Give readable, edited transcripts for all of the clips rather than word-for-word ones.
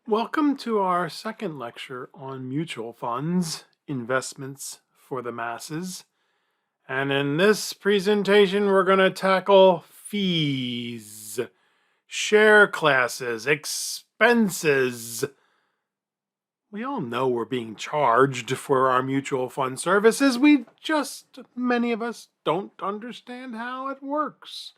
Welcome to our second lecture on mutual funds, investments for the masses. And in this presentation, we're going to tackle fees, share classes, expenses. We all know we're being charged for our mutual fund services. Many of us don't understand how it works.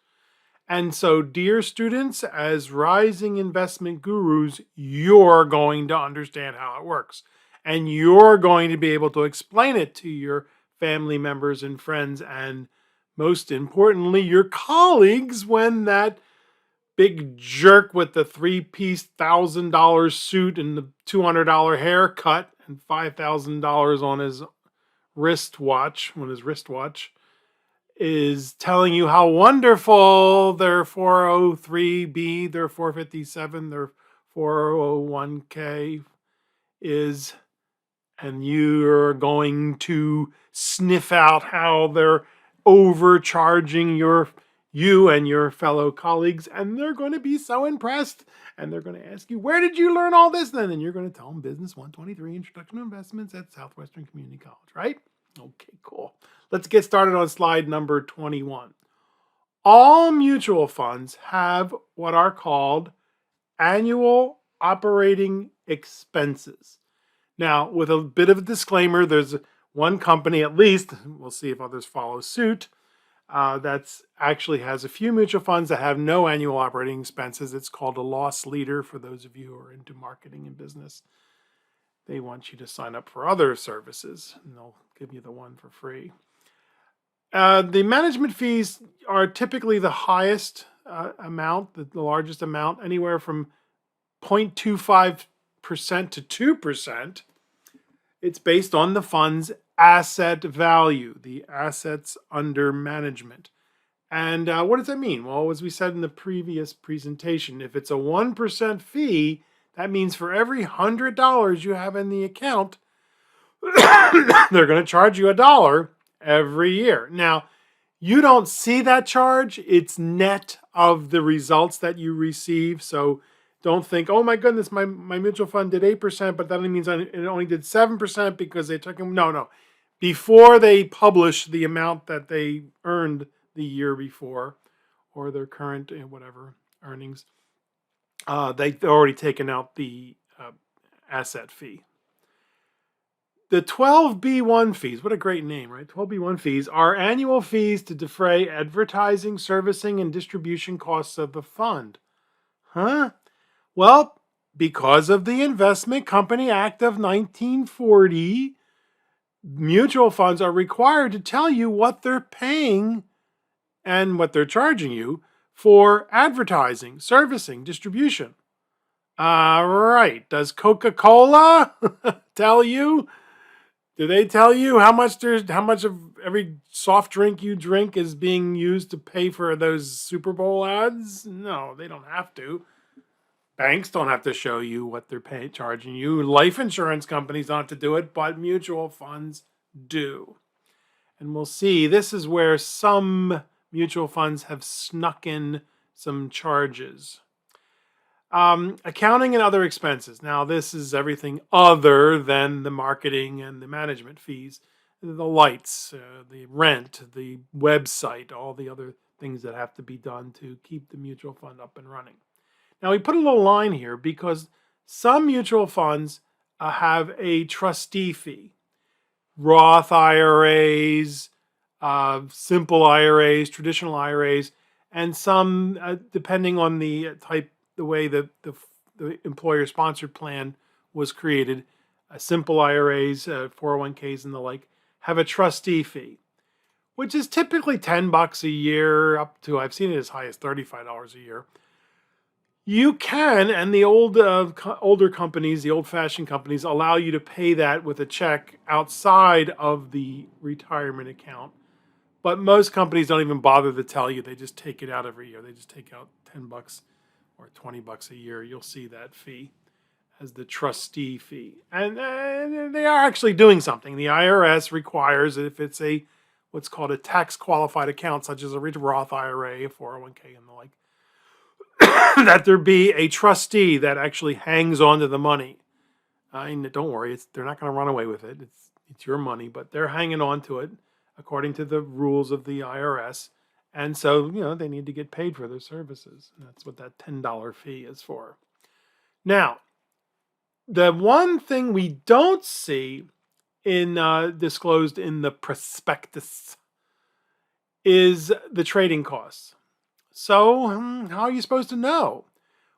And so, dear students, as rising investment gurus, you're going to understand how it works. And you're going to be able to explain it to your family members and friends, and most importantly, your colleagues when that big jerk with the three-piece $1,000 suit and the $200 haircut and $5,000 on his wristwatch, is telling you how wonderful their 403b, their 457, their 401k is, and you're going to sniff out how they're overcharging you and your fellow colleagues, and they're going to be so impressed, and they're going to ask you, where did you learn all this then? And you're going to tell them Business 123, Introduction to Investments at Southwestern Community College, right? Okay, cool. Let's get started on slide number 21. All mutual funds have what are called annual operating expenses. Now, with a bit of a disclaimer, there's one company at least, we'll see if others follow suit, that's actually has a few mutual funds that have no annual operating expenses. It's called a loss leader for those of you who are into marketing and business. They want you to sign up for other services, and they'll give you the one for free. The management fees are typically the highest amount, the largest amount, anywhere from 0.25% to 2%. It's based on the fund's asset value, the assets under management. And what does that mean? Well, as we said in the previous presentation, if it's a 1% fee, that means for every $100 you have in the account, they're going to charge you $1 every year. Now, you don't see that charge. It's net of the results that you receive. So don't think, oh my goodness, my mutual fund did 8%, but that only means it only did 7% because they took them. No. Before they publish the amount that they earned the year before, or their current whatever earnings, they've already taken out the asset fee. The 12B1 fees, what a great name, right? 12B1 fees are annual fees to defray advertising, servicing, and distribution costs of the fund. Huh? Well, because of the Investment Company Act of 1940, mutual funds are required to tell you what they're paying and what they're charging you for advertising, servicing, distribution. Right. Does Coca-Cola tell you? Do they tell you how much of every soft drink you drink is being used to pay for those Super Bowl ads? No, they don't have to. Banks don't have to show you what they're charging you. Life insurance companies don't have to do it, but mutual funds do. And we'll see, this is where some mutual funds have snuck in some charges. Accounting and other expenses. Now, this is everything other than the marketing and the management fees, the lights, the rent, the website, all the other things that have to be done to keep the mutual fund up and running. Now, we put a little line here because some mutual funds have a trustee fee. Roth IRAs, simple IRAs, traditional IRAs, and some, depending on the type, the way the employer-sponsored plan was created, simple IRAs, 401ks, and the like, have a trustee fee, which is typically $10 a year, up to, I've seen it as high as $35 a year. You can, and the older companies, the old-fashioned companies, allow you to pay that with a check outside of the retirement account. But most companies don't even bother to tell you. They just take it out every year. They just take out $10 or $20 a year. You'll see that fee as the trustee fee. And they are actually doing something. The IRS requires that if it's what's called a tax-qualified account, such as a Roth IRA, a 401k, and the like, that there be a trustee that actually hangs on to the money. And don't worry, they're not going to run away with it. It's your money, but they're hanging on to it according to the rules of the IRS. And so, they need to get paid for their services. And that's what that $10 fee is for. Now, the one thing we don't see disclosed in the prospectus is the trading costs. So, how are you supposed to know?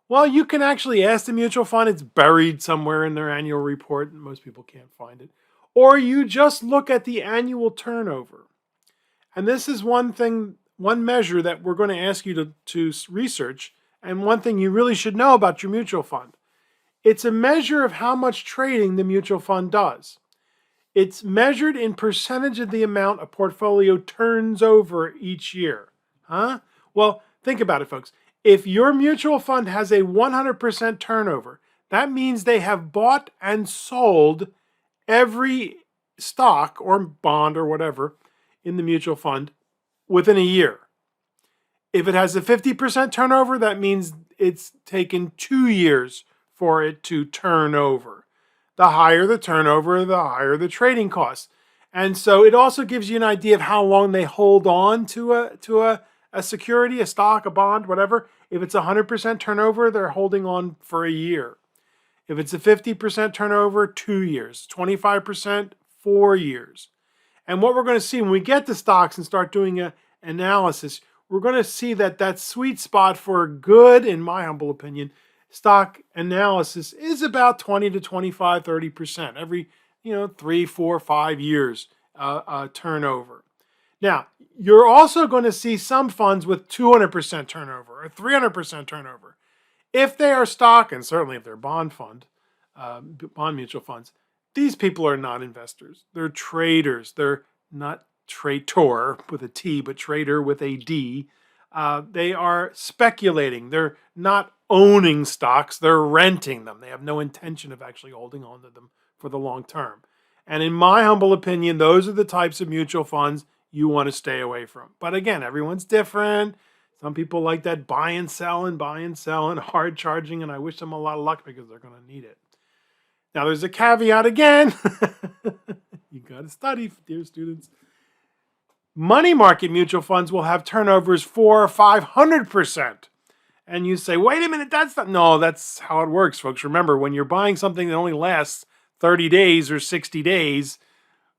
Well, you can actually ask the mutual fund. It's buried somewhere in their annual report, and most people can't find it. Or you just look at the annual turnover. And this is one measure that we're going to ask you to research, and one thing you really should know about your mutual fund. It's a measure of how much trading the mutual fund does. It's measured in percentage of the amount a portfolio turns over each year. Well, think about it, folks. If your mutual fund has a 100% turnover, that means they have bought and sold every stock or bond or whatever in the mutual fund within a year. If it has a 50% turnover, that means it's taken 2 years for it to turn over. The higher the turnover, the higher the trading costs. And so it also gives you an idea of how long they hold on to a security, a stock, a bond, whatever. If it's 100% turnover, they're holding on for a year. If it's a 50% turnover, 2 years. 25%, 4 years. And what we're going to see when we get to stocks and start doing an analysis, we're going to see that sweet spot for good, in my humble opinion, stock analysis is about 20 to 25, 30% every 3, 4, 5 years turnover. Now, you're also going to see some funds with 200% turnover or 300% turnover. If they are stock, and certainly if they're bond mutual funds, these people are not investors. They're traders. They're not traitor with a T, but trader with a D. They are speculating. They're not owning stocks. They're renting them. They have no intention of actually holding on to them for the long term. And in my humble opinion, those are the types of mutual funds you want to stay away from. But again, everyone's different. Some people like that buy and sell and hard charging, and I wish them a lot of luck because they're going to need it. Now, there's a caveat again. You got to study, dear students. Money market mutual funds will have turnovers 400 or 500%. And you say, wait a minute, no, that's how it works, folks. Remember, when you're buying something that only lasts 30 days or 60 days,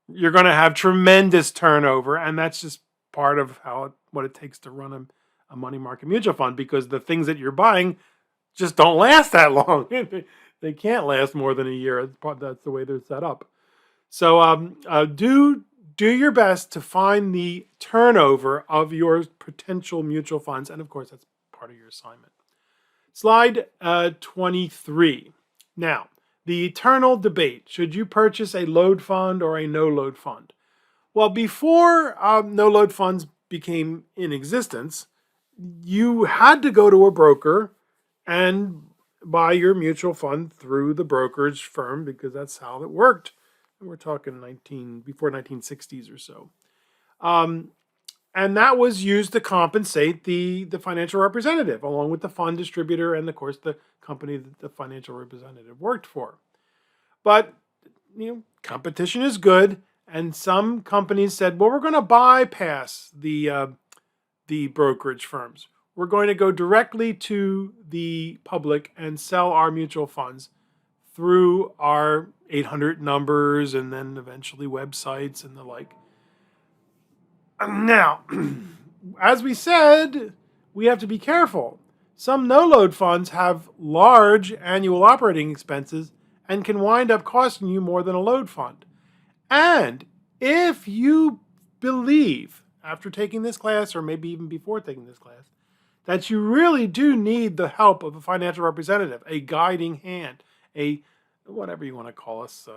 you're going to have tremendous turnover. And that's just part of what it takes to run a money market mutual fund, because the things that you're buying just don't last that long. They can't last more than a year. That's the way they're set up. So do your best to find the turnover of your potential mutual funds. And of course, that's part of your assignment. Slide 23. Now, the eternal debate. Should you purchase a load fund or a no-load fund? Well, before no-load funds became in existence, you had to go to a broker and buy your mutual fund through the brokerage firm, because that's how it worked. And we're talking before 1960s or so. And that was used to compensate the financial representative, along with the fund distributor and, of course, the company that the financial representative worked for. But, competition is good. And some companies said, well, we're going to bypass the brokerage firms. We're going to go directly to the public and sell our mutual funds through our 800 numbers and then eventually websites and the like. Now, as we said, we have to be careful. Some no-load funds have large annual operating expenses and can wind up costing you more than a load fund. And if you believe, after taking this class, or maybe even before taking this class, that you really do need the help of a financial representative, a guiding hand, a whatever you want to call us,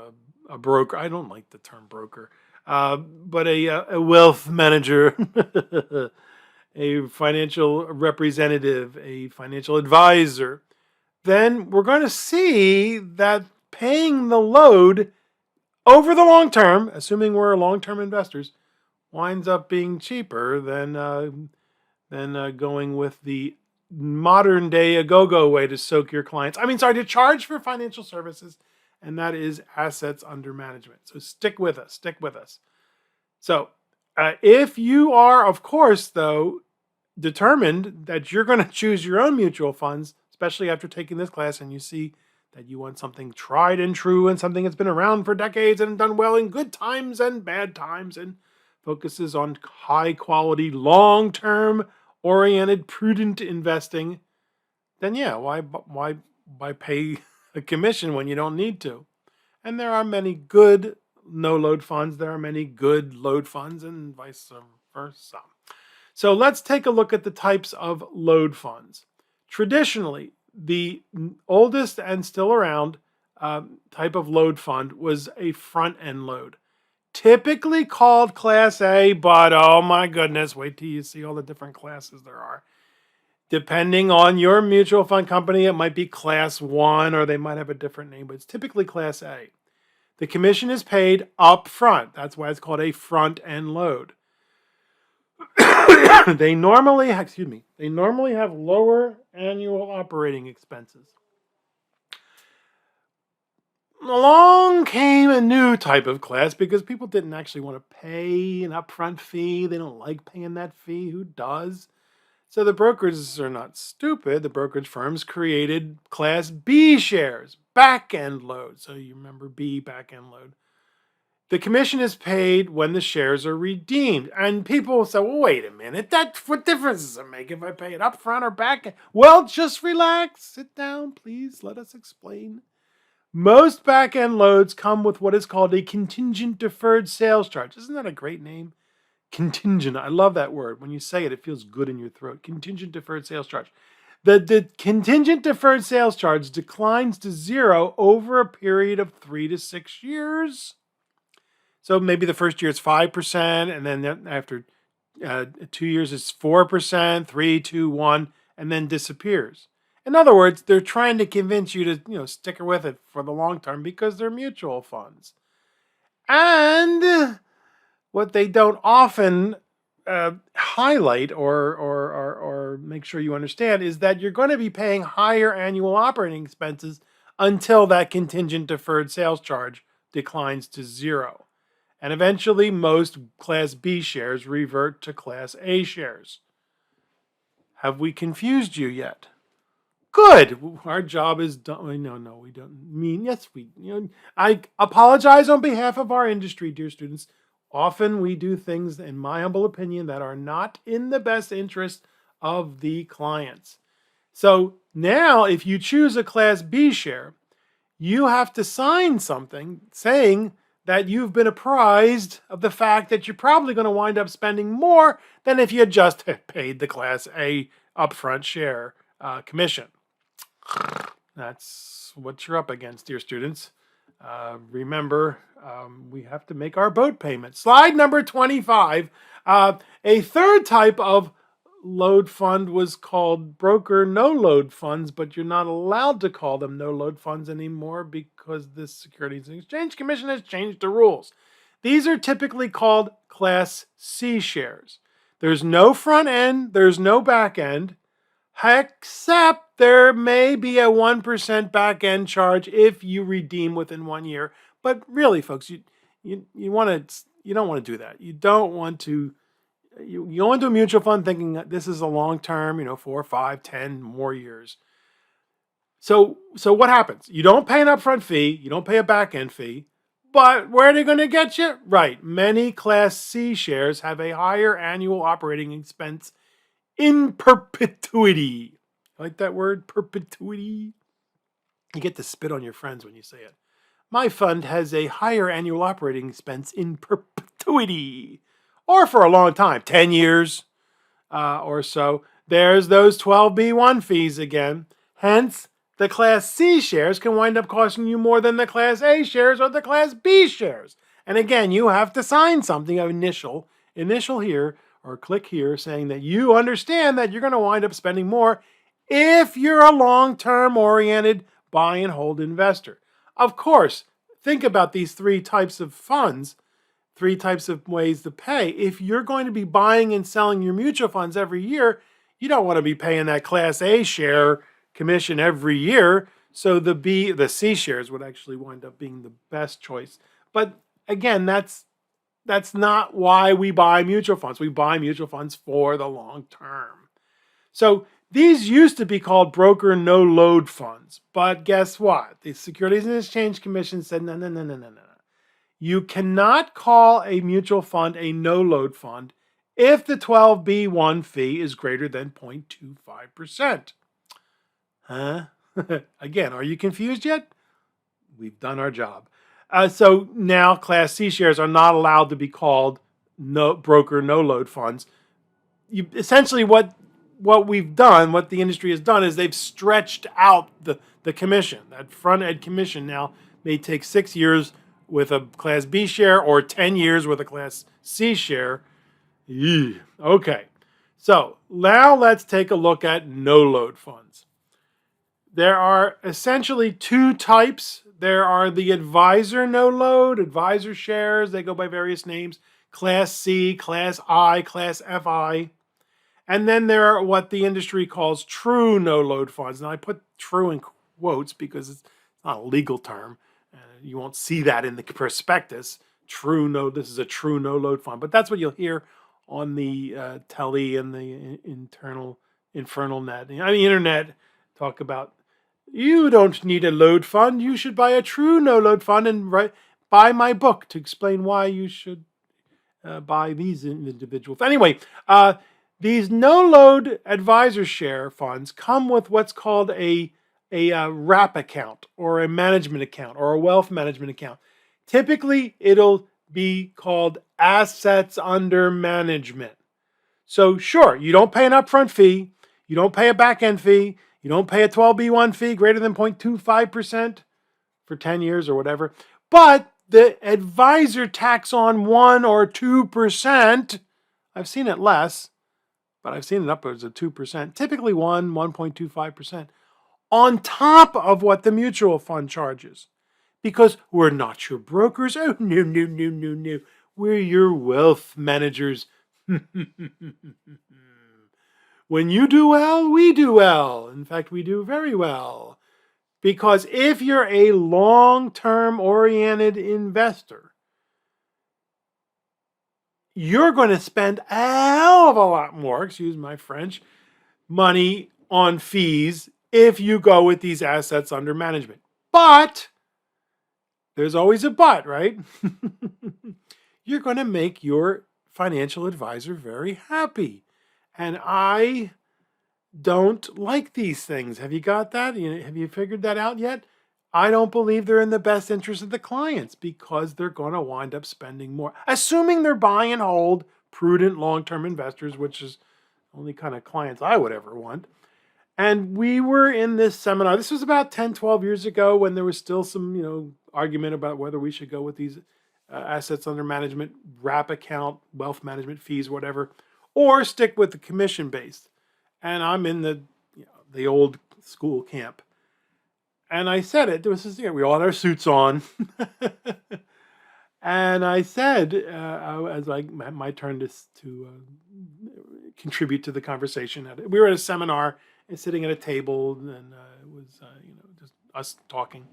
a broker. I don't like the term broker, but a wealth manager, a financial representative, a financial advisor, then we're going to see that paying the load over the long term, assuming we're long-term investors, winds up being cheaper than going with the modern day a go-go way to soak your clients. To charge for financial services, and that is assets under management. So stick with us, stick with us. So if you are, of course, though, determined that you're going to choose your own mutual funds, especially after taking this class and you see that you want something tried and true and something that's been around for decades and done well in good times and bad times and focuses on high quality, long-term oriented, prudent investing, then yeah, why pay a commission when you don't need to? And there are many good no-load funds, there are many good load funds, and vice versa. So let's take a look at the types of load funds. Traditionally, the oldest and still around type of load fund was a front-end load. Typically called Class A, but oh my goodness, wait till you see all the different classes there are. Depending on your mutual fund company, it might be Class 1 or they might have a different name, but it's typically Class A. The commission is paid up front. That's why it's called a front-end load. They normally have lower annual operating expenses. Along came a new type of class because people didn't actually want to pay an upfront fee. They don't like paying that fee. Who does? So the brokers are not stupid. The brokerage firms created Class B shares, back-end load. So you remember B, back-end load. The commission is paid when the shares are redeemed. And people say, well, wait a minute. What difference does it make if I pay it up front or back? Well, just relax. Sit down, please. Let us explain. Most back-end loads come with what is called a contingent deferred sales charge. Isn't that a great name? Contingent. I love that word. When you say it, it feels good in your throat. Contingent deferred sales charge. The contingent deferred sales charge declines to zero over a period of 3 to 6 years. So maybe the first year it's 5%, and then after 2 years it's 4%, 3, 2, 1, and then disappears. In other words, they're trying to convince you to stick with it for the long term because they're mutual funds. And what they don't often highlight or make sure you understand is that you're going to be paying higher annual operating expenses until that contingent deferred sales charge declines to zero. And eventually, most Class B shares revert to Class A shares. Have we confused you yet? Good. Our job is done. No, we don't. Yes, I apologize on behalf of our industry, dear students. Often we do things, in my humble opinion, that are not in the best interest of the clients. So now, if you choose a Class B share, you have to sign something saying that you've been apprised of the fact that you're probably going to wind up spending more than if you had just paid the Class A upfront share commission. That's what you're up against, dear students. Remember, we have to make our boat payment. Slide number 25. A third type of load fund was called broker no-load funds, but you're not allowed to call them no-load funds anymore because the Securities and Exchange Commission has changed the rules. These are typically called Class C shares. There's no front end, there's no back end, except there may be a 1% back end charge if you redeem within 1 year. But really, folks, you don't want to do that. You don't want to. You go into a mutual fund thinking that this is a long term, 4, 5, 10 more years. So what happens? You don't pay an upfront fee, you don't pay a back end fee, but where are they going to get you? Right. Many Class C shares have a higher annual operating expense in perpetuity. I like that word, perpetuity. You get to spit on your friends when you say it. My fund has a higher annual operating expense in perpetuity. Or for a long time, 10 years or so. There's those 12B1 fees again. Hence, the Class C shares can wind up costing you more than the Class A shares or the Class B shares. And again, you have to sign something, an initial here, or click here, saying that you understand that you're going to wind up spending more if you're a long-term oriented buy and hold investor. Of course, think about these three types of funds. 3 types of ways to pay. If you're going to be buying and selling your mutual funds every year, You don't want to be paying that Class A share commission every year. So the C shares would actually wind up being the best choice. But again, that's not why we buy mutual funds. We buy mutual funds for the long term. So these used to be called broker no load funds. But guess what? The Securities and Exchange Commission said, no, no, no, no, no, no. You cannot call a mutual fund a no load fund if the 12B1 fee is greater than 0.25%. Huh? Again, are you confused yet? We've done our job. So now Class C shares are not allowed to be called broker no load funds. Essentially what we've done, what the industry has done, is they've stretched out the commission. That front end commission now may take 6 years with a Class B share or 10 years with a Class C share. Eesh. Okay, so now let's take a look at no load funds. There are essentially two types. There are the advisor no load, advisor shares. They go by various names: Class C, Class I, Class FI. And then there are what the industry calls true no load funds. Now I put true in quotes because it's not a legal term. You won't see that in the prospectus. This is a true no load fund. But that's what you'll hear on the telly and the infernal net. Internet talk about, you don't need a load fund. You should buy a true no load fund and buy my book to explain why you should buy these individuals. Anyway, these no-load advisor share funds come with what's called a wrap account or a management account or a wealth management account. Typically, it'll be called assets under management. So sure, you don't pay an upfront fee. You don't pay a back-end fee. You don't pay a 12B1 fee greater than 0.25% for 10 years or whatever. But the advisor tax on 1 or 2%, I've seen it less, but I've seen it upwards of 2%, typically 1.25%, on top of what the mutual fund charges. Because we're not your brokers. Oh, no, no, no, no, no. We're your wealth managers. When you do well, we do well. In fact, we do very well. Because if you're a long-term oriented investor, you're going to spend a hell of a lot more, excuse my French, money on fees if you go with these assets under management. But there's always a but, right? You're going to make your financial advisor very happy. And I don't like these things. Have you got that? Have you figured that out yet? I don't believe they're in the best interest of the clients because they're going to wind up spending more. Assuming they're buy and hold, prudent long-term investors, which is the only kind of clients I would ever want. And we were in this seminar. This was about 10, 12 years ago when there was still some, argument about whether we should go with these assets under management, wrap account, wealth management fees, whatever, or stick with the commission-based. And I'm in the old school camp. And I said it. We all had our suits on. And I said, as my turn to contribute to the conversation, we were at a seminar and sitting at a table, and it was just us talking.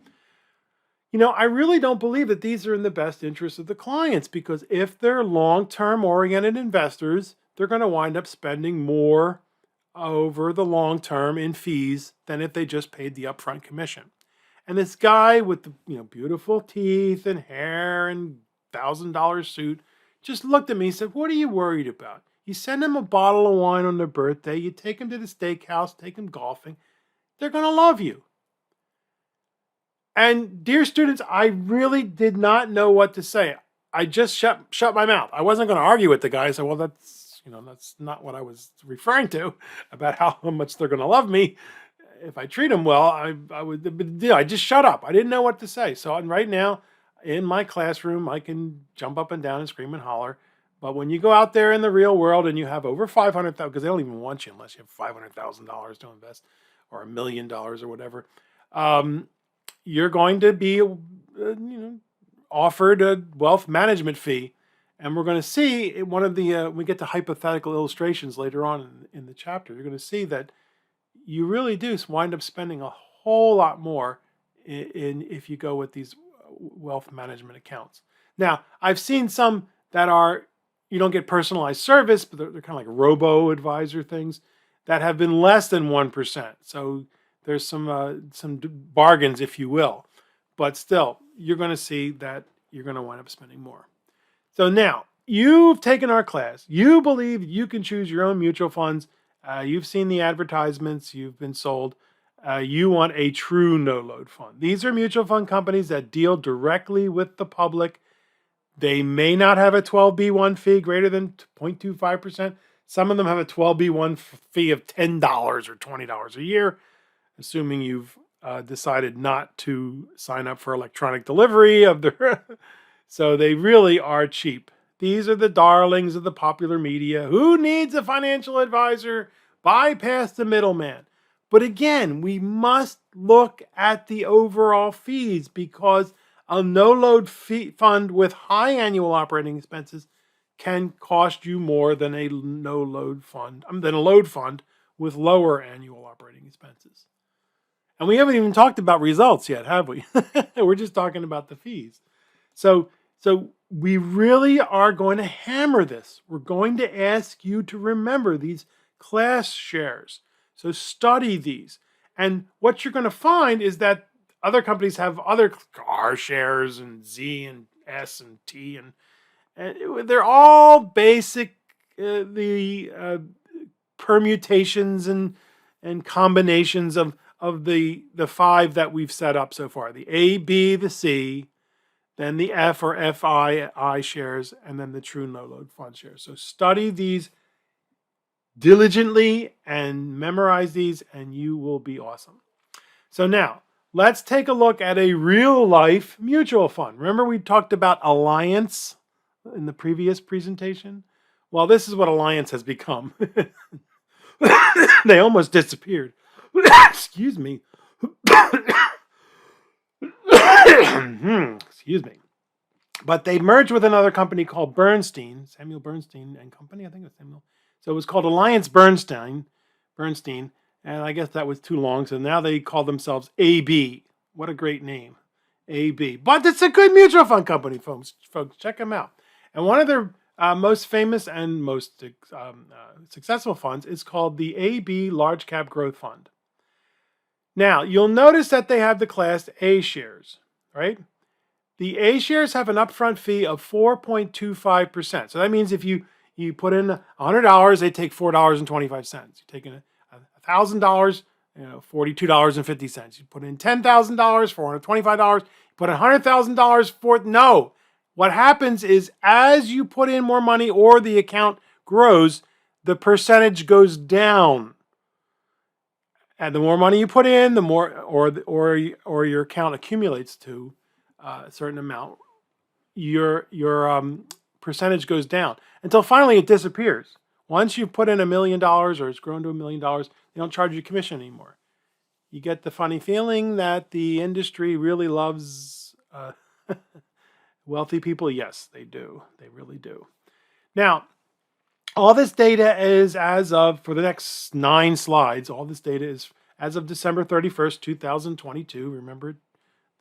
I really don't believe that these are in the best interest of the clients, because if they're long-term oriented investors, they're going to wind up spending more over the long term in fees than if they just paid the upfront commission. And this guy with the beautiful teeth and hair and $1,000 suit just looked at me and said, "What are you worried about? You send them a bottle of wine on their birthday, you take them to the steakhouse, take them golfing, they're going to love you." And dear students, I really did not know what to say. I just shut my mouth. I wasn't going to argue with the guy. I said, well, that's not what I was referring to about how much they're going to love me if I treat them well. I just shut up. I didn't know what to say. So right now in my classroom, I can jump up and down and scream and holler. But when you go out there in the real world and you have over $500,000, because they don't even want you unless you have $500,000 to invest or $1 million or whatever, you're going to be offered a wealth management fee. And we're going to see in one of the, we get to hypothetical illustrations later on in the chapter, you're going to see that you really do wind up spending a whole lot more if you go with these wealth management accounts. Now, I've seen some that are, you don't get personalized service, but they're kind of like robo-advisor things that have been less than 1%. So there's some bargains, if you will. But still, you're going to see that you're going to wind up spending more. So now, you've taken our class. You believe you can choose your own mutual funds. You've seen the advertisements. You've been sold. You want a true no-load fund. These are mutual fund companies that deal directly with the public. They may not have a 12B1 fee greater than 0.25%. Some of them have a 12B1 fee of $10 or $20 a year, assuming you've decided not to sign up for electronic delivery of their... So they really are cheap. These are the darlings of the popular media. Who needs a financial advisor? Bypass the middleman. But again, we must look at the overall fees, because a no-load fund with high annual operating expenses can cost you more than a load fund with lower annual operating expenses. And we haven't even talked about results yet, have we? We're just talking about the fees. So we really are going to hammer this. We're going to ask you to remember these class shares. So study these. And what you're going to find is that other companies have other R shares and Z and S and T, and they're all basic, permutations and combinations of the five that we've set up so far. The A, B, the C, then the F or FI shares, and then the true no-load fund shares. So study these diligently and memorize these, and you will be awesome. So now, let's take a look at a real-life mutual fund. Remember we talked about Alliance in the previous presentation? Well, this is what Alliance has become. They almost disappeared. Excuse me. Excuse me. But they merged with another company called Samuel Bernstein and Company, I think it was Samuel. So it was called Alliance Bernstein, and I guess that was too long, so now they call themselves AB. What a great name, AB. But it's a good mutual fund company, folks. Check them out. And one of their most famous and most successful funds is called the AB Large Cap Growth Fund. Now, you'll notice that they have the Class A shares, right? The A shares have an upfront fee of 4.25%. So that means if you put in $100, they take $4.25. You're taking $1,000, $42.50. You put in $10,000, $425. You put in $100,000 for no. What happens is as you put in more money or the account grows, the percentage goes down. And the more money you put in, the more or your account accumulates to a certain amount, your percentage goes down until finally it disappears. Once you've put in $1 million or it's grown to $1 million, they don't charge you commission anymore. You get the funny feeling that the industry really loves wealthy people. Yes, they do. They really do. Now, all this data is for the next 9 slides, all this data is as of December 31st, 2022. Remember,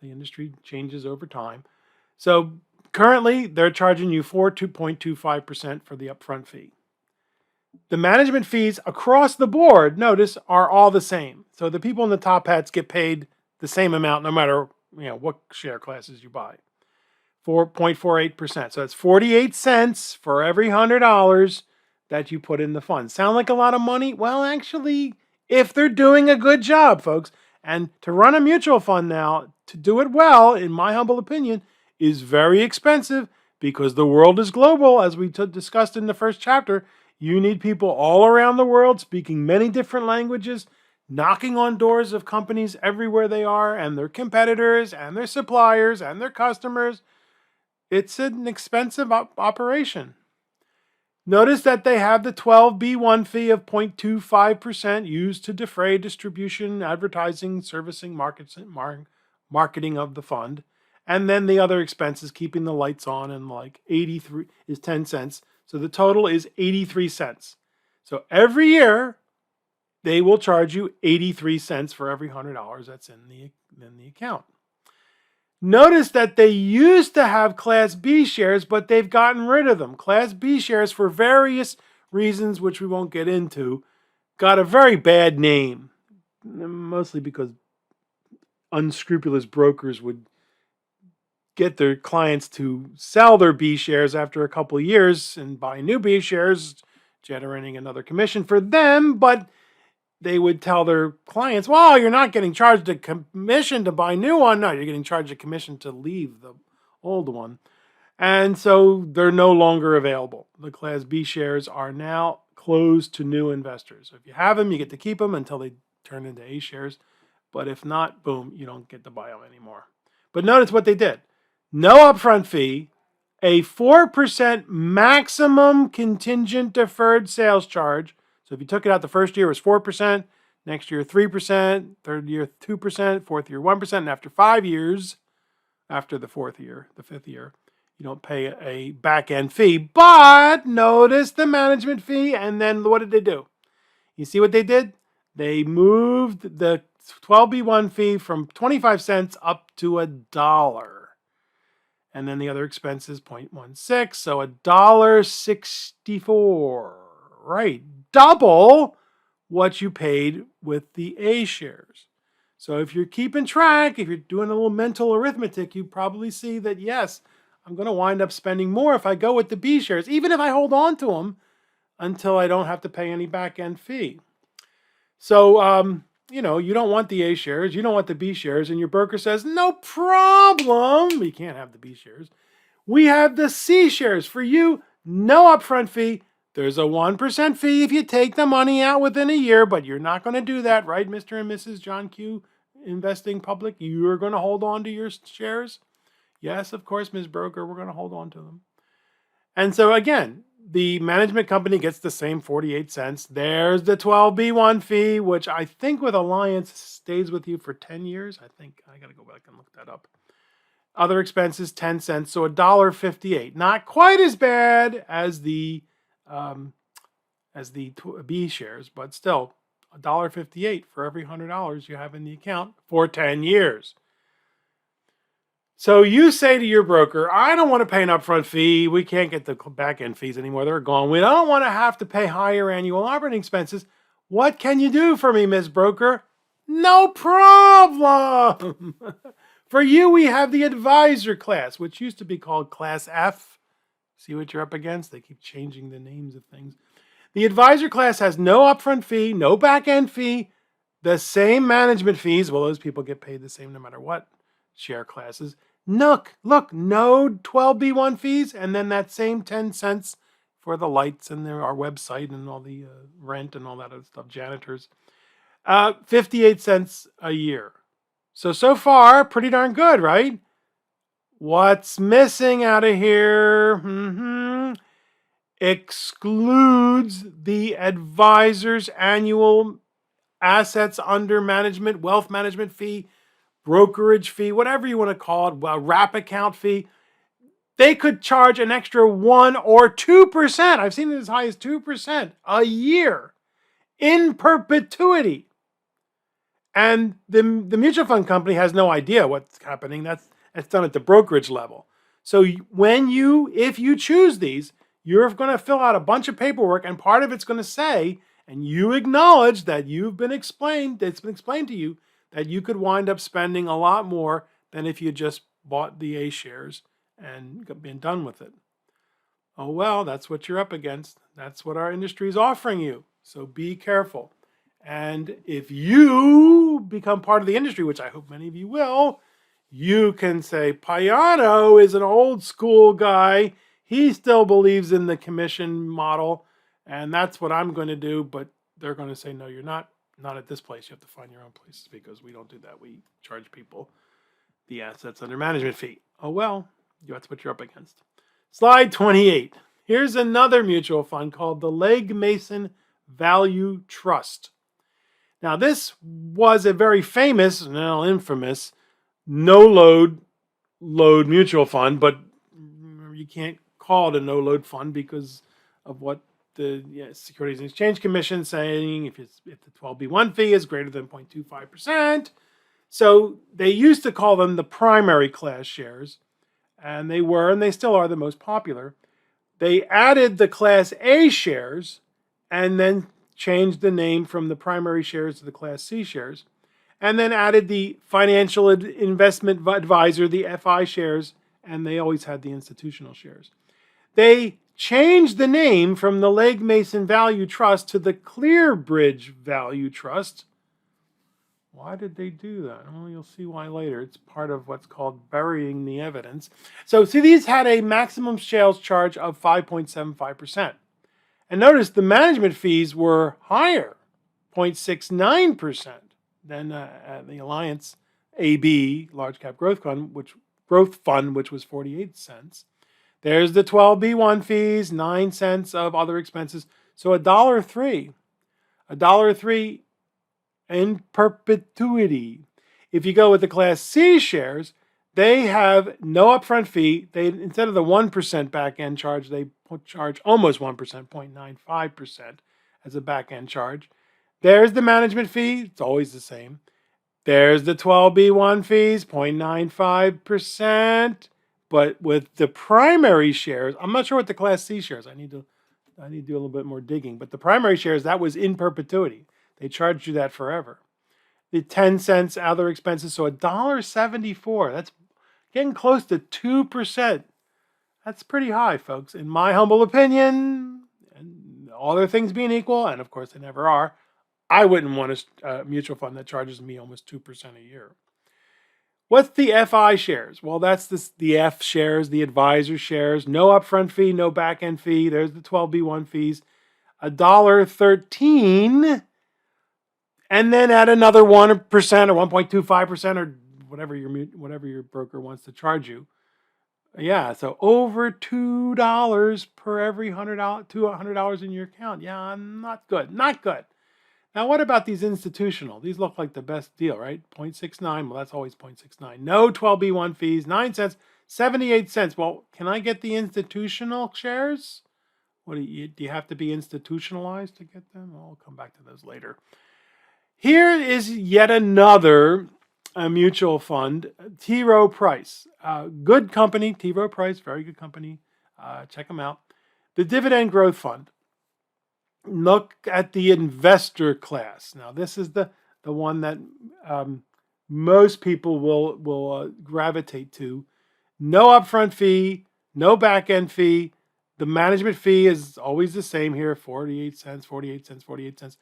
the industry changes over time. So currently, they're charging you 2.25% for the upfront fee. The management fees across the board, notice, are all the same. So the people in the top hats get paid the same amount no matter what share classes you buy. 4.48%. So that's 48 cents for every $100 that you put in the fund. Sound like a lot of money? Well, actually, if they're doing a good job, folks, and to run a mutual fund now, to do it well, in my humble opinion, is very expensive because the world is global, as we discussed in the first chapter. You need people all around the world speaking many different languages, knocking on doors of companies everywhere they are, and their competitors, and their suppliers, and their customers. It's an expensive operation. Notice that they have the 12B1 fee of 0.25% used to defray distribution, advertising, servicing, marketing of the fund. And then the other expenses, keeping the lights on, and like 83 is 10 cents. So the total is 83 cents. So every year they will charge you 83 cents for every $100 that's in the account. Notice that they used to have Class B shares, but they've gotten rid of them. Class B shares, for various reasons, which we won't get into, got a very bad name, mostly because unscrupulous brokers would get their clients to sell their B shares after a couple of years and buy new B shares, generating another commission for them, but they would tell their clients, well, you're not getting charged a commission to buy a new one. No, you're getting charged a commission to leave the old one. And so they're no longer available. The Class B shares are now closed to new investors. So if you have them, you get to keep them until they turn into A shares. But if not, boom, you don't get to buy them anymore. But notice what they did. No upfront fee, a 4% maximum contingent deferred sales charge. So if you took it out the first year, it was 4%, next year 3%, third year 2%, fourth year 1%, and after 5 years, after the fifth year, you don't pay a back-end fee. But notice the management fee, and then what did they do? You see what they did? They moved the 12B1 fee from 25 cents up to $1. And then the other expenses, 0.16, so $1.64. Right, double what you paid with the A shares. So if you're keeping track, if you're doing a little mental arithmetic, you probably see that, yes, I'm going to wind up spending more if I go with the B shares, even if I hold on to them until I don't have to pay any back-end fee. So, you don't want the A shares, you don't want the B shares, and your broker says, no problem, you can't have the B shares. We have the C shares for you, no upfront fee. There's a 1% fee if you take the money out within a year, but you're not going to do that, right, Mr. and Mrs. John Q. Investing Public? You're going to hold on to your shares? Yes, of course, Ms. Broker, we're going to hold on to them. And so again, the management company gets the same 48 cents. There's the 12B1 fee, which I think with Alliance stays with you for 10 years. I think I got to go back and look that up. Other expenses, 10 cents, so $1.58. Not quite as bad as the B shares, but still $1.58 for every $100 you have in the account for 10 years. So you say to your broker, I don't want to pay an upfront fee. We can't get the back-end fees anymore. They're gone. We don't want to have to pay higher annual operating expenses. What can you do for me, Ms. Broker? No problem. For you, we have the advisor class, which used to be called Class F. See what you're up against? They keep changing the names of things. The advisor class has no upfront fee, no back-end fee, the same management fees. Well, those people get paid the same no matter what share classes. Look, no 12B1 fees, and then that same 10 cents for the lights and our website and all the rent and all that other stuff, janitors. 58 cents a year. So far, pretty darn good, right? What's missing out of here? Excludes the advisor's annual assets under management, wealth management fee, brokerage fee, whatever you want to call it, wrap account fee. They could charge an extra 1 or 2%. I've seen it as high as 2% a year in perpetuity. And the mutual fund company has no idea what's happening. That's done at the brokerage level. So if you choose these, you're going to fill out a bunch of paperwork, and part of it's going to say, and you acknowledge that it's been explained to you that you could wind up spending a lot more than if you just bought the A shares and been done with it. Oh, well, that's what you're up against. That's what our industry is offering you. So be careful. And if you become part of the industry, which I hope many of you will, you can say, Payano is an old school guy. He still believes in the commission model, and that's what I'm going to do. But they're going to say, no, you're not. Not at this place. You have to find your own places because we don't do that. We charge people the assets under management fee. Oh, well, that's what you're up against. Slide 28. Here's another mutual fund called the Legg Mason Value Trust. Now, this was a very famous, now infamous, no-load load mutual fund, but you can't call it a no load fund because of what the Securities and Exchange Commission saying if the 12B1 fee is greater than 0.25%. So they used to call them the primary class shares, and they still are the most popular. They added the Class A shares and then changed the name from the primary shares to the Class C shares, and then added the Financial Investment Advisor, the FI shares, and they always had the institutional shares. They changed the name from the Legg Mason Value Trust to the ClearBridge Value Trust. Why did they do that? Well, you'll see why later. It's part of what's called burying the evidence. So, see, these had a maximum sales charge of 5.75%. And notice the management fees were higher, 0.69%, than the Alliance AB, Large Cap Growth Fund, which was 48 cents. There's the 12B1 fees, 9 cents of other expenses. So $1.03. $1.03 in perpetuity. If you go with the Class C shares, they have no upfront fee. They, instead of the 1% back end charge, they charge almost 1%, 0.95% as a back end charge. There's the management fee. It's always the same. There's the 12B1 fees, 0.95%. But with the primary shares, I'm not sure what the Class C shares. I need to do a little bit more digging. But the primary shares, that was in perpetuity. They charged you that forever. The 10 cents other expenses, so $1.74. That's getting close to 2%. That's pretty high, folks. In my humble opinion, and all other things being equal, and of course they never are, I wouldn't want a mutual fund that charges me almost 2% a year. What's the FI shares? Well, that's the F shares, the advisor shares. No upfront fee, no back end fee. There's the 12B1 fees. $1.13. And then add another 1% or 1.25% or whatever your broker wants to charge you. Yeah, so over $2 per every $100 in your account. Yeah, not good. Not good. Now, what about these institutional? These look like the best deal, right? 0.69. Well, that's always 0.69. No 12B1 fees, 9 cents, 78 cents. Well, can I get the institutional shares? What do you have to be institutionalized to get them? I'll come back to those later. Here is yet another mutual fund, T. Rowe Price. Good company, T. Rowe Price, very good company. Check them out. The Dividend Growth Fund. Look at the investor class. Now, this is the one that most people will gravitate to. No upfront fee, no back end fee. The management fee is always the same here, 48 cents, 48 cents, 48 cents.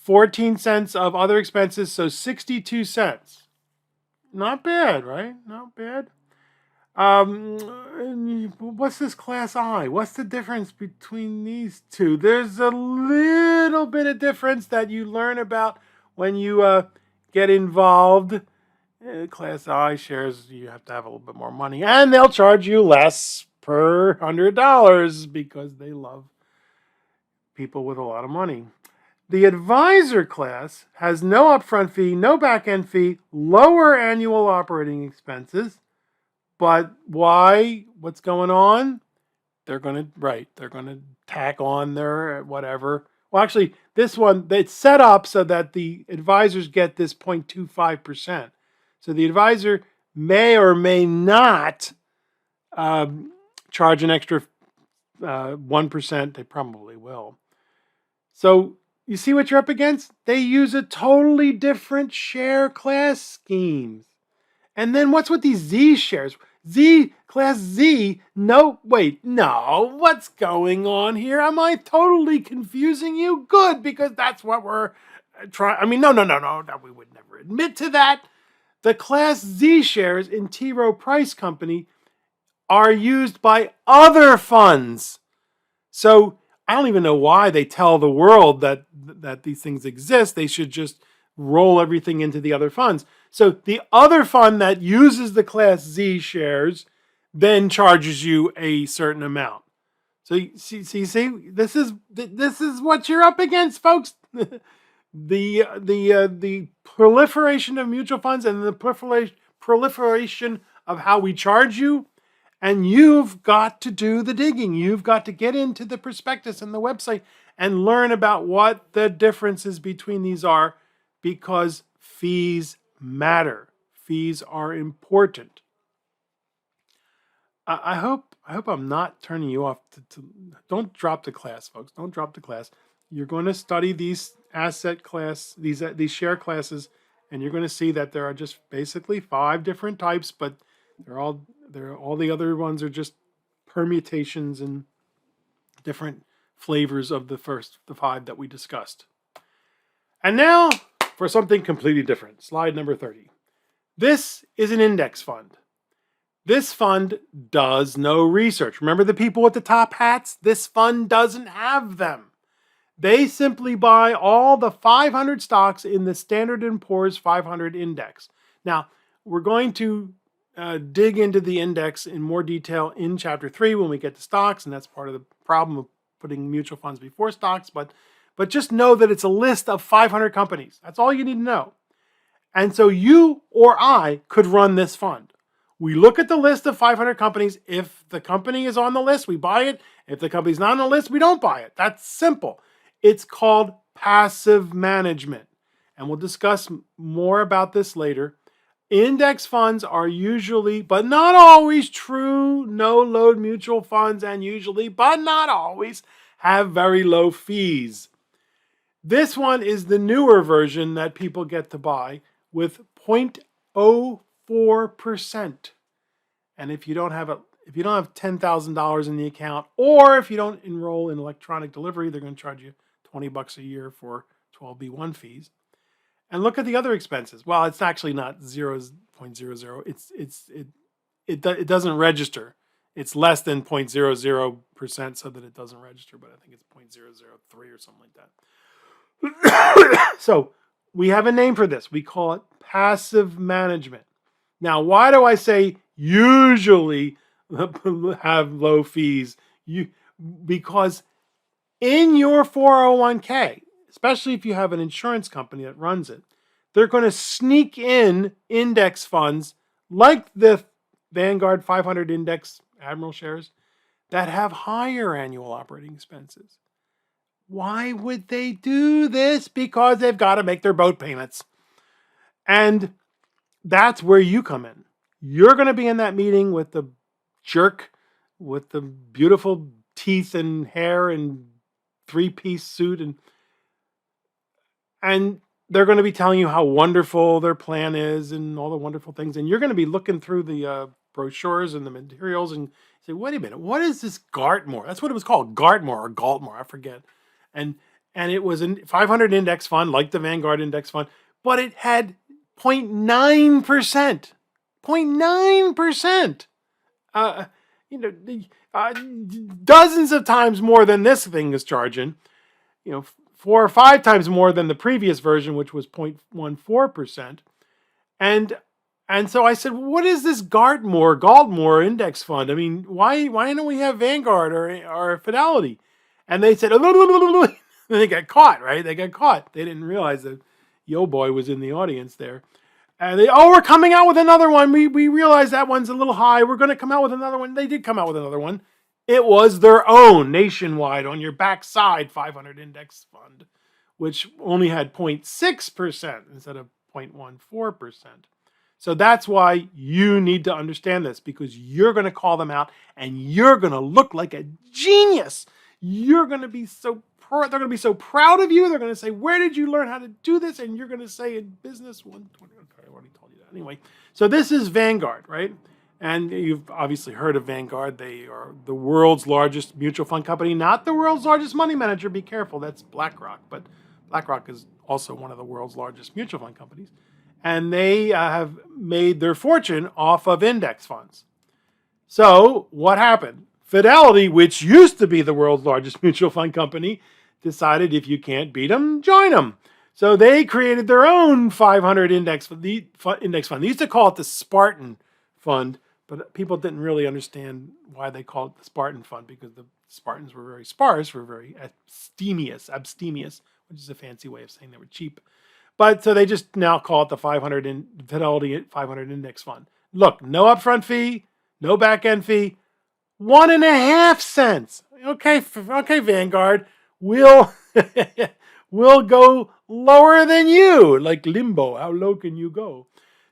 14 cents of other expenses, so 62 cents. Not bad, right? Not bad. What's this Class I? What's the difference between these two? There's a little bit of difference that you learn about when you get involved. Class I shares, you have to have a little bit more money, and they'll charge you less per $100 because they love people with a lot of money. The advisor class has no upfront fee, no back-end fee, lower annual operating expenses. But why? What's going on? They're going to tack on their whatever. Well, actually, this one, it's set up so that the advisors get this 0.25%. So the advisor may or may not charge an extra 1%. They probably will. So you see what you're up against? They use a totally different share class schemes. And then what's with these Z shares? Class Z, no, what's going on here? Am I totally confusing you? Good, because that's what we're trying. I mean, no, we would never admit to that. The Class Z shares in T. Rowe Price Company are used by other funds. So I don't even know why they tell the world that these things exist. They should just roll everything into the other funds. So the other fund that uses the Class Z shares then charges you a certain amount. So you see, this is what you're up against, folks. The proliferation of mutual funds and the proliferation of how we charge you. And you've got to do the digging. You've got to get into the prospectus and the website and learn about what the differences between these are, because fees matter. Fees are important. I hope I'm not turning you off. Don't drop the class, folks. Don't drop the class. You're going to study these asset class, these share classes, and you're going to see that there are just basically 5 different types, but all the other ones are just permutations and different flavors of the 5 that we discussed. And now for something completely different. Slide number 30. This is an index fund. This fund does no research. Remember the people with the top hats? This fund doesn't have them. They simply buy all the 500 stocks in the Standard & Poor's 500 index. Now, we're going to dig into the index in more detail in Chapter 3 when we get to stocks, and that's part of the problem of putting mutual funds before stocks. But just know that it's a list of 500 companies. That's all you need to know. And so you or I could run this fund. We look at the list of 500 companies. If the company is on the list, we buy it. If the company's not on the list, we don't buy it. That's simple. It's called passive management. And we'll discuss more about this later. Index funds are usually, but not always, true no-load mutual funds, and usually, but not always, have very low fees. This one is the newer version that people get to buy with 0.04%. And if you don't have $10,000 in the account, or if you don't enroll in electronic delivery, they're going to charge you $20 a year for 12B1 fees. And look at the other expenses. Well, it's actually not 0.00. It doesn't register. It's less than 0.00% so that it doesn't register, but I think it's 0.003 or something like that. So we have a name for this. We call it passive management. Now, why do I say usually have low fees? Because in your 401k, especially if you have an insurance company that runs it, they're going to sneak in index funds like the Vanguard 500 Index Admiral shares that have higher annual operating expenses. Why would they do this? Because they've got to make their boat payments. And that's where you come in. You're going to be in that meeting with the jerk with the beautiful teeth and hair and 3-piece suit, and they're going to be telling you how wonderful their plan is and all the wonderful things. And you're going to be looking through the brochures and the materials and say, wait a minute, what is this Gartmore? That's what it was called, Gartmore or Galtmore, I forget. And it was a 500 index fund like the Vanguard index fund, but it had 0.9%. 0.9%. Dozens of times more than this thing is charging. 4 or 5 times more than the previous version, which was 0.14%. And so I said, what is this Galtmore index fund? I mean, why don't we have Vanguard or Fidelity? And they said, and they got caught, right? They got caught. They didn't realize that Yo Boy was in the audience there. And we're coming out with another one. We realize that one's a little high. We're going to come out with another one. They did come out with another one. It was their own nationwide on your backside 500 index fund, which only had 0.6% instead of 0.14%. So that's why you need to understand this, because you're going to call them out and you're going to look like a genius. You're going to be they're going to be so proud of you. They're going to say, where did you learn how to do this? And you're going to say in business 120. Okay, I already told you that. Anyway, so this is Vanguard, right? And you've obviously heard of Vanguard. They are the world's largest mutual fund company, not the world's largest money manager. Be careful, that's BlackRock. But BlackRock is also one of the world's largest mutual fund companies. And they have made their fortune off of index funds. So what happened? Fidelity, which used to be the world's largest mutual fund company, decided if you can't beat them, join them. So they created their own 500 index fund. They used to call it the Spartan Fund, but people didn't really understand why they called it the Spartan Fund, because the Spartans were very sparse, were very abstemious, which is a fancy way of saying they were cheap. But so they just now call it the Fidelity 500 Index Fund. Look, no upfront fee, no back end fee, 1.5 cents. Okay, okay, Vanguard, we'll we'll go lower than you, like limbo. How low can you go?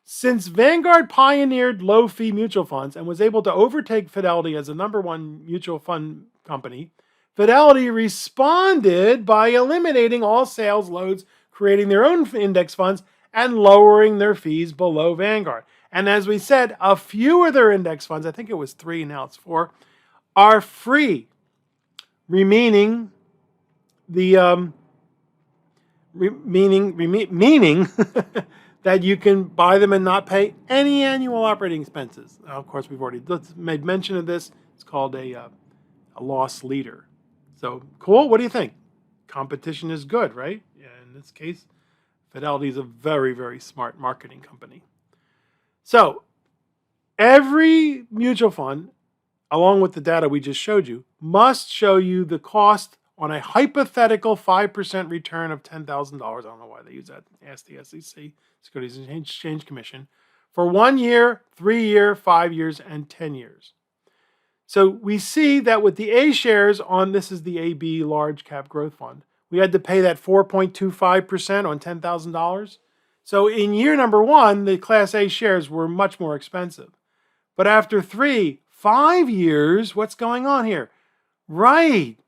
Since Vanguard pioneered low-fee mutual funds and was able to overtake Fidelity as the #1 mutual fund company, Fidelity responded by eliminating all sales loads, creating their own index funds, and lowering their fees below Vanguard. And as we said, a few of their index funds, I think it was 3, now it's 4, are free, meaning meaning that you can buy them and not pay any annual operating expenses. Now, of course, we've already made mention of this. It's called a loss leader. So cool. What do you think? Competition is good, right? Yeah, in this case, Fidelity is a very, very smart marketing company. So every mutual fund, along with the data we just showed you, must show you the cost on a hypothetical 5% return of $10,000. I don't know why they use that. Ask the SEC, Securities and Exchange Commission, for 1 year, 3 year, 5 years, and 10 years. So we see that with the A shares on, this is the AB Large Cap Growth Fund, we had to pay that 4.25% on $10,000. So in year number 1, the Class A shares were much more expensive. But after 3, 5 years, what's going on here? Right.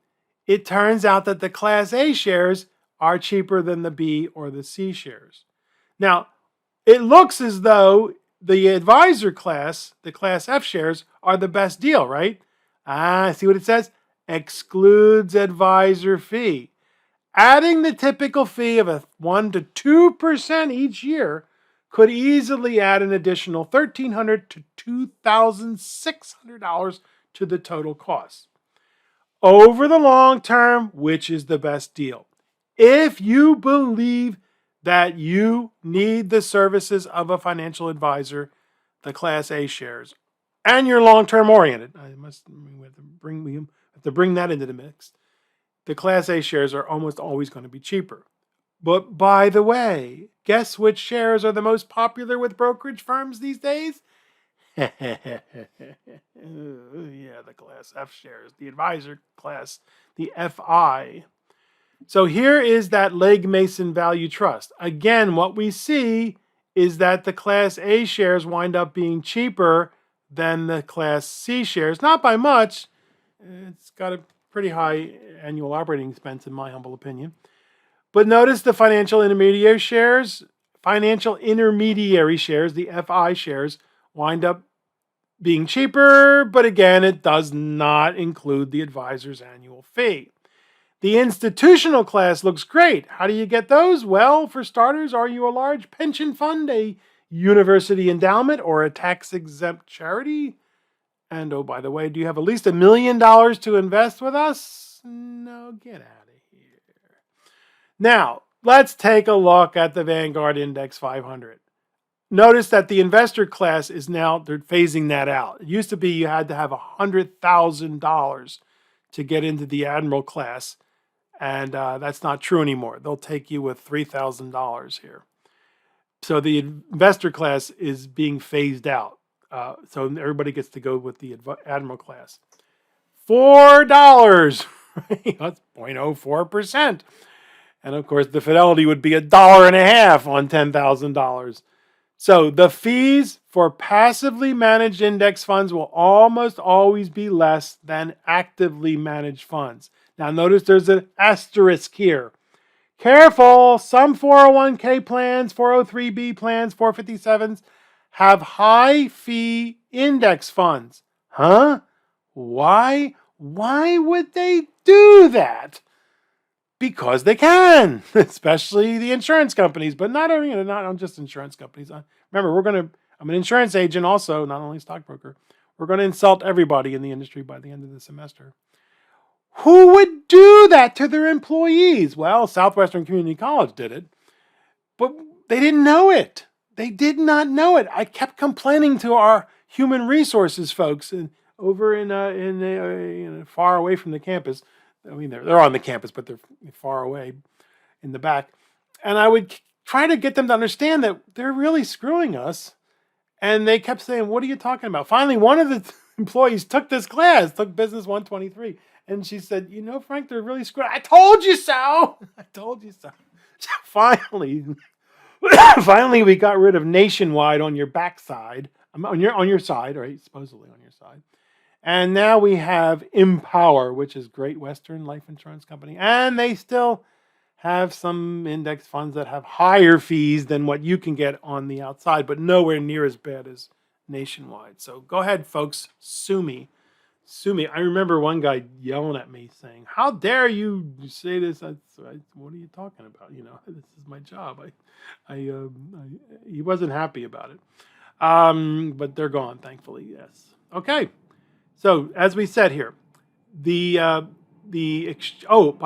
It turns out that the Class A shares are cheaper than the B or the C shares. Now, it looks as though the advisor class, the Class F shares, are the best deal, right? See what it says? Excludes advisor fee. Adding the typical fee of a 1 to 2% each year could easily add an additional $1,300 to $2,600 to the total cost. Over the long term, which is the best deal? If you believe that you need the services of a financial advisor, the Class A shares, and you're long-term oriented, we have to bring that into the mix. The Class A shares are almost always going to be cheaper. But by the way, guess which shares are the most popular with brokerage firms these days? Yeah, the Class F shares, the advisor class, the FI. So here is that Legg Mason Value Trust. Again, what we see is that the Class A shares wind up being cheaper than the Class C shares. Not by much. It's got a pretty high annual operating expense, in my humble opinion. But notice the financial intermediary shares, the FI shares, wind up being cheaper, but again, it does not include the advisor's annual fee. The institutional class looks great. How do you get those? Well, for starters, are you a large pension fund, a university endowment, or a tax-exempt charity? And oh, by the way, do you have at least $1 million to invest with us? No, get out of here. Now, let's take a look at the Vanguard Index 500. Notice that the investor class is now, they're phasing that out. It used to be you had to have $100,000 to get into the Admiral class, and that's not true anymore. They'll take you with $3,000 here. So the investor class is being phased out. So everybody gets to go with the Admiral class. $4, right? That's 0.04%. And of course, the Fidelity would be $1.50 on $10,000. So the fees for passively managed index funds will almost always be less than actively managed funds. Now notice there's an asterisk here. Careful, some 401k plans, 403b plans, 457s have high fee index funds. Huh? Why? Why would they do that? Because they can, especially the insurance companies, but not just insurance companies. Remember, I'm an insurance agent also, not only a stockbroker. We're going to insult everybody in the industry by the end of the semester. Who would do that to their employees? Well, Southwestern Community College did it, but they didn't know it. They did not know it. I kept complaining to our human resources folks over in far away from the campus. I mean, they're on the campus, but they're far away in the back. And I would try to get them to understand that they're really screwing us. And they kept saying, what are you talking about? Finally, one of the employees took this class, took Business 123. And she said, Frank, they're really screwing. I told you so. I told you so. Finally, finally, we got rid of Nationwide on your backside, on your side, right? Supposedly on your side. And now we have Empower, which is Great Western Life Insurance Company. And they still have some index funds that have higher fees than what you can get on the outside, but nowhere near as bad as Nationwide. So go ahead, folks, sue me. Sue me. I remember one guy yelling at me saying, how dare you say this? What are you talking about? This is my job. He wasn't happy about it. But they're gone, thankfully, yes. Okay. So as we said here, by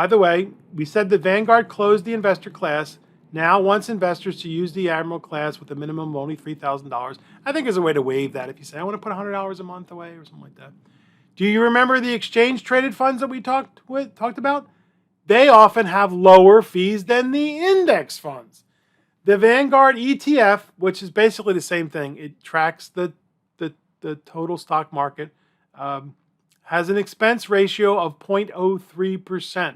the way, we said that Vanguard closed the investor class. Now wants investors to use the Admiral class with a minimum of only $3,000. I think there's a way to waive that if you say, I want to put $100 a month away or something like that. Do you remember the exchange-traded funds that we talked about? They often have lower fees than the index funds. The Vanguard ETF, which is basically the same thing, it tracks the total stock market, has an expense ratio of 0.03%.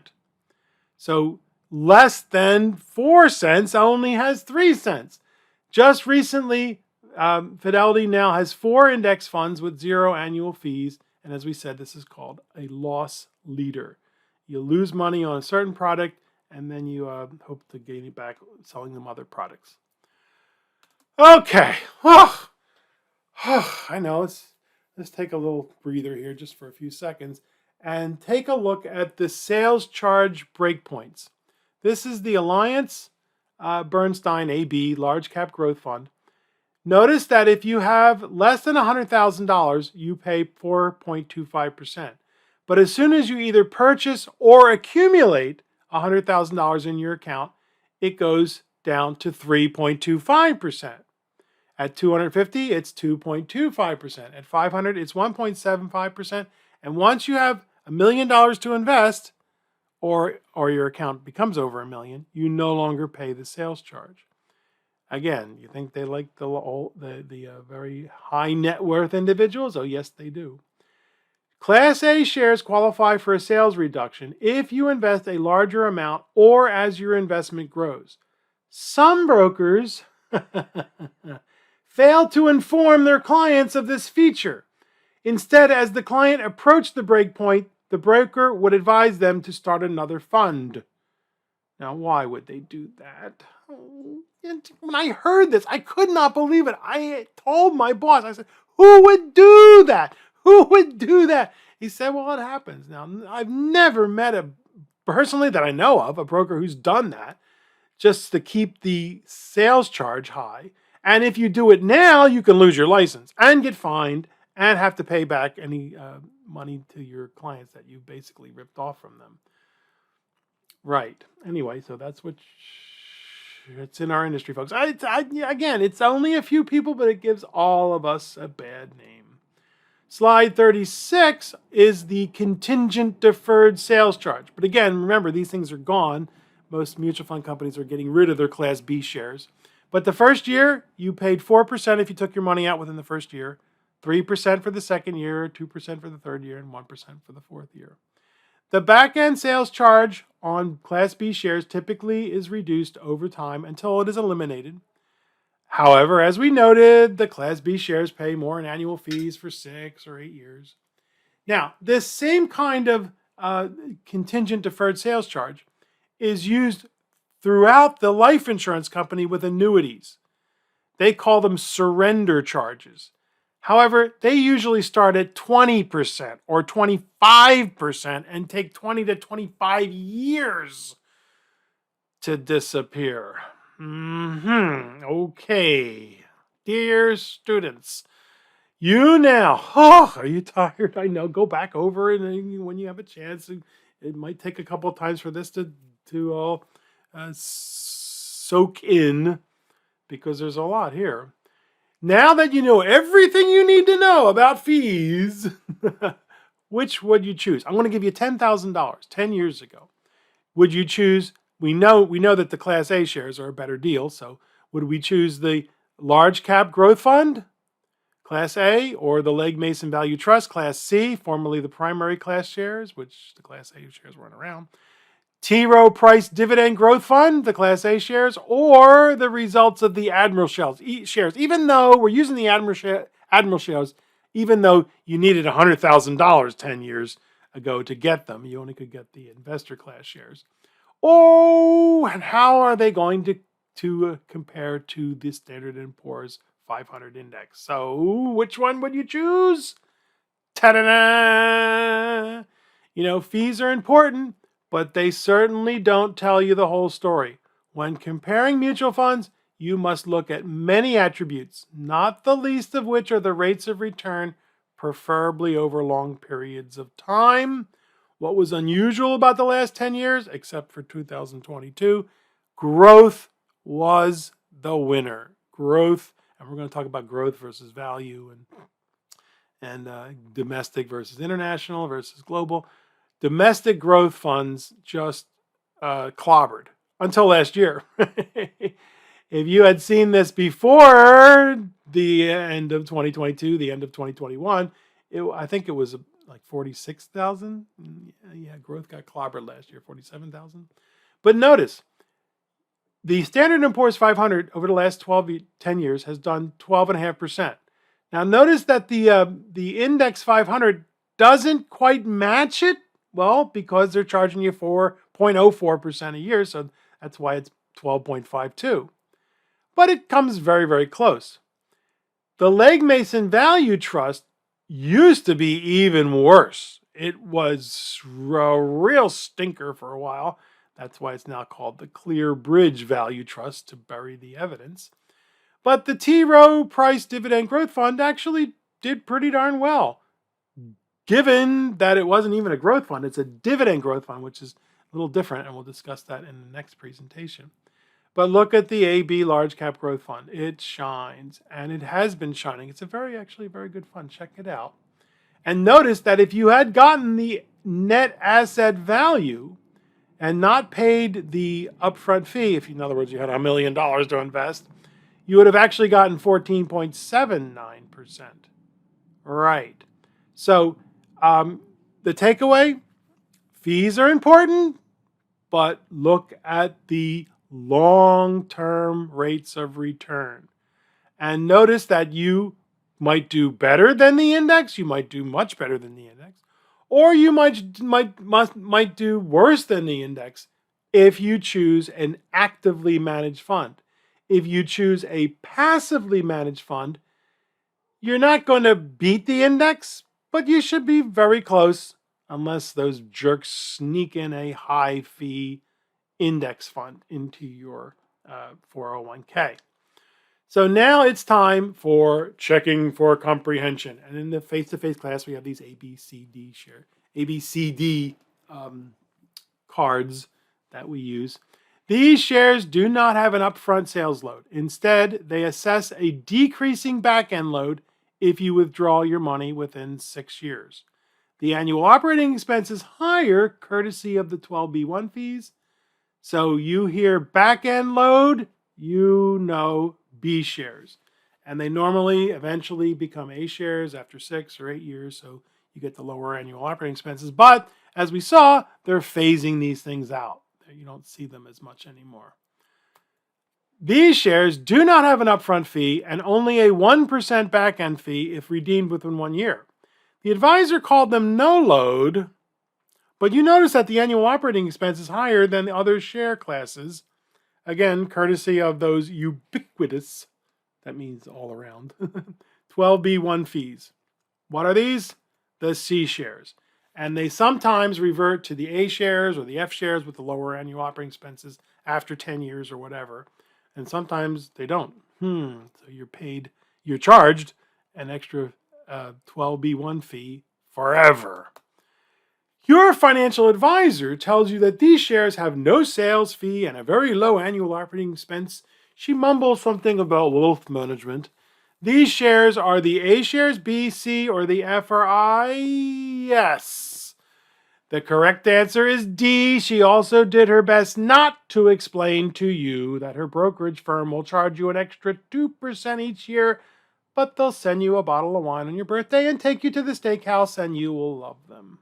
So less than 4 cents only has 3 cents. Just recently, Fidelity now has 4 index funds with 0 annual fees. And as we said, this is called a loss leader. You lose money on a certain product, and then you hope to gain it back selling them other products. Okay. I know. Let's take a little breather here just for a few seconds and take a look at the sales charge breakpoints. This is the Alliance Bernstein AB Large Cap Growth Fund. Notice that if you have less than $100,000, you pay 4.25%. But as soon as you either purchase or accumulate $100,000 in your account, it goes down to 3.25%. At 250, it's 2.25%. At 500, it's 1.75%. And once you have $1 million to invest, or your account becomes over $1 million, you no longer pay the sales charge. Again, you think they like the very high net worth individuals? Oh, yes, they do. Class A shares qualify for a sales reduction if you invest a larger amount or as your investment grows. Some brokers fail to inform their clients of this feature. Instead, as the client approached the breakpoint, the broker would advise them to start another fund. Now, why would they do that? When I heard this, I could not believe it. I told my boss, I said, who would do that? Who would do that? He said, well, it happens. Now, I've never met personally that I know of, a broker who's done that just to keep the sales charge high. And if you do it now, you can lose your license and get fined and have to pay back any money to your clients that you basically ripped off from them. Right. Anyway, so that's it's in our industry, folks. Again, it's only a few people, but it gives all of us a bad name. Slide 36 is the contingent deferred sales charge. But again, remember, these things are gone. Most mutual fund companies are getting rid of their Class B shares. But the first year, you paid 4% if you took your money out within the first year, 3% for the second year, 2% for the third year, and 1% for the fourth year. The back-end sales charge on Class B shares typically is reduced over time until it is eliminated. However, as we noted, the Class B shares pay more in annual fees for 6 or 8 years. Now, this same kind of contingent deferred sales charge is used throughout the life insurance company with annuities. They call them surrender charges. However, they usually start at 20% or 25% and take 20 to 25 years to disappear. Okay. Dear students, you now, are you tired? I know, go back over it when you have a chance. It might take a couple of times for this to soak in because there's a lot here. Now that you know everything you need to know about fees, which would you choose? I'm going to give you $10,000 10 years ago. Would you choose we know that the Class A shares are a better deal. So would we choose the large cap growth fund, Class A, or the Legg Mason Value Trust, Class C, formerly the primary class shares, which the Class A shares weren't around, T. Rowe Price Dividend Growth Fund, the Class A shares, or the results of the Admiral shares? Even though we're using the Admiral shares, even though you needed $100,000 10 years ago to get them, you only could get the investor class shares. Oh, and how are they going to compare to the Standard & Poor's 500 index? So which one would you choose? Ta-da-da! Fees are important, but they certainly don't tell you the whole story. When comparing mutual funds, you must look at many attributes, not the least of which are the rates of return, preferably over long periods of time. What was unusual about the last 10 years, except for 2022, growth was the winner. Growth, and we're going to talk about growth versus value and domestic versus international versus global. Domestic growth funds just clobbered until last year. If you had seen this before the end of 2022, the end of 2021, I think it was like 46,000. Yeah, growth got clobbered last year, 47,000. But notice, the Standard & Poor's 500 over the last 10 years has done 12.5%. Now notice that the index 500 doesn't quite match it. Well, because they're charging you 4.04% a year, so that's why it's 12.52. But it comes very, very close. The Legg Mason Value Trust used to be even worse. It was a real stinker for a while. That's why it's now called the Clear Bridge Value Trust, to bury the evidence. But the T. Rowe Price Dividend Growth Fund actually did pretty darn well, given that it wasn't even a growth fund. It's a dividend growth fund, which is a little different, and we'll discuss that in the next presentation. But look at the AB Large Cap Growth Fund. It shines, and it has been shining. It's actually a very good fund. Check it out. And notice that if you had gotten the net asset value and not paid the upfront fee, if in other words you had $1 million to invest, you would have actually gotten 14.79%. Right. So the takeaway, fees are important, but look at the long-term rates of return. And notice that you might do better than the index, you might do much better than the index, or you might do worse than the index if you choose an actively managed fund. If you choose a passively managed fund, you're not going to beat the index, but you should be very close, unless those jerks sneak in a high fee index fund into your 401k. So now it's time for checking for comprehension. And in the face-to-face class, we have these ABCD cards that we use. These shares do not have an upfront sales load. Instead, they assess a decreasing back-end load if you withdraw your money within 6 years. The annual operating expense is higher, courtesy of the 12B1 fees. So you hear back-end load, B shares. And they normally eventually become A shares after 6 or 8 years, so you get the lower annual operating expenses. But as we saw, they're phasing these things out. You don't see them as much anymore. These shares do not have an upfront fee and only a 1% back-end fee if redeemed within 1 year. The advisor called them no load, but you notice that the annual operating expense is higher than the other share classes. Again, courtesy of those ubiquitous, that means all around, 12B1 fees. What are these? The C shares. And they sometimes revert to the A shares or the F shares with the lower annual operating expenses after 10 years or whatever. And sometimes they don't. So you're charged an extra 12B1 fee forever. Your financial advisor tells you that these shares have no sales fee and a very low annual operating expense. She mumbles something about wealth management. These shares are the A shares, B, C, or the F or I? Yes. The correct answer is D. She also did her best not to explain to you that her brokerage firm will charge you an extra 2% each year, but they'll send you a bottle of wine on your birthday and take you to the steakhouse, and you will love them.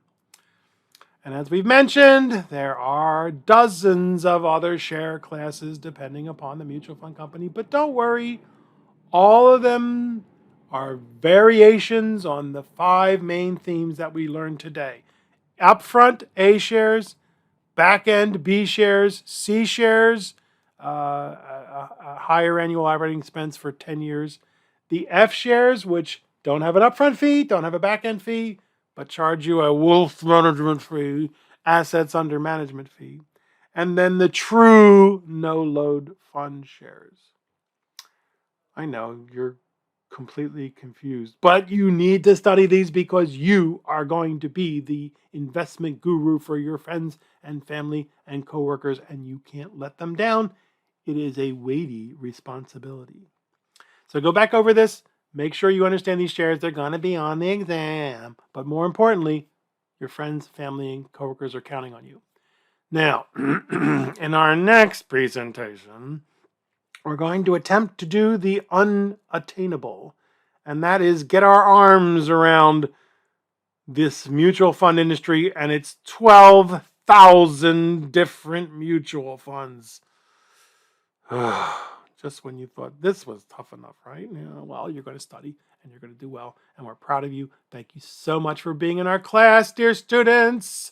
And as we've mentioned, there are dozens of other share classes depending upon the mutual fund company, but don't worry, all of them are variations on the 5 main themes that we learned today. Upfront, A shares; back end, B shares; C shares, a higher annual operating expense for 10 years. The F shares, which don't have an upfront fee, don't have a back end fee, but charge you a wealth management fee, assets under management fee. And then the true no load fund shares. I know you're completely confused, but you need to study these because you are going to be the investment guru for your friends and family and coworkers, and you can't let them down. It is a weighty responsibility. So go back over this. Make sure you understand these shares. They're going to be on the exam. But more importantly, your friends, family, and coworkers are counting on you. Now, in our next presentation, we're going to attempt to do the unattainable, and that is get our arms around this mutual fund industry and its 12,000 different mutual funds. Just when you thought this was tough enough, right? Yeah, well, you're going to study and you're going to do well, and we're proud of you. Thank you so much for being in our class, dear students.